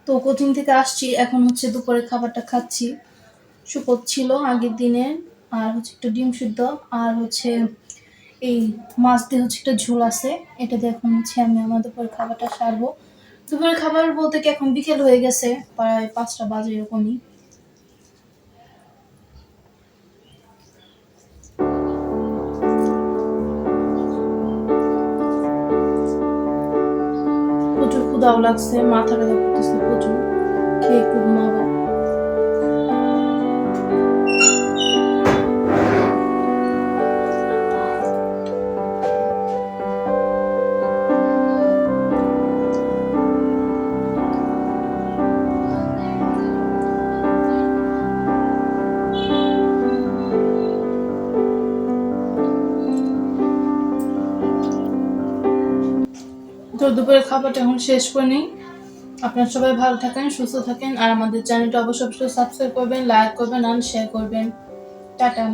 তো কোচিং থেকে আসছি, এখন হচ্ছে দুপুরের খাবারটা খাচ্ছি। সুপথ ছিল আগের দিনে, আর হচ্ছে একটু ডিম সিদ্ধ, আর হচ্ছে এই মাছ দিয়ে হচ্ছে একটা ঝোল আছে। এটা দিয়ে এখন হচ্ছে আমি আমার দুপুরের খাবারটা সারবো। দুপুরের খাবার বলতে কি এখন বিকেল হয়ে গেছে, প্রায় 5টা বাজে এরকমই। প্রচুর ক্ষুধাও লাগছে, মাথা ব্যথা করতেছে প্রচুর। খেয়ে একটু ঘুমাবো। তো দুপুরের খাবারটা এখন শেষ করে নিই। আপনারা সবাই ভালো থাকেন, সুস্থ থাকেন, আর আমাদের চ্যানেলটা অবশ্যই সাবস্ক্রাইব করবেন, লাইক করবেন, আর শেয়ার করবেন। টাটা।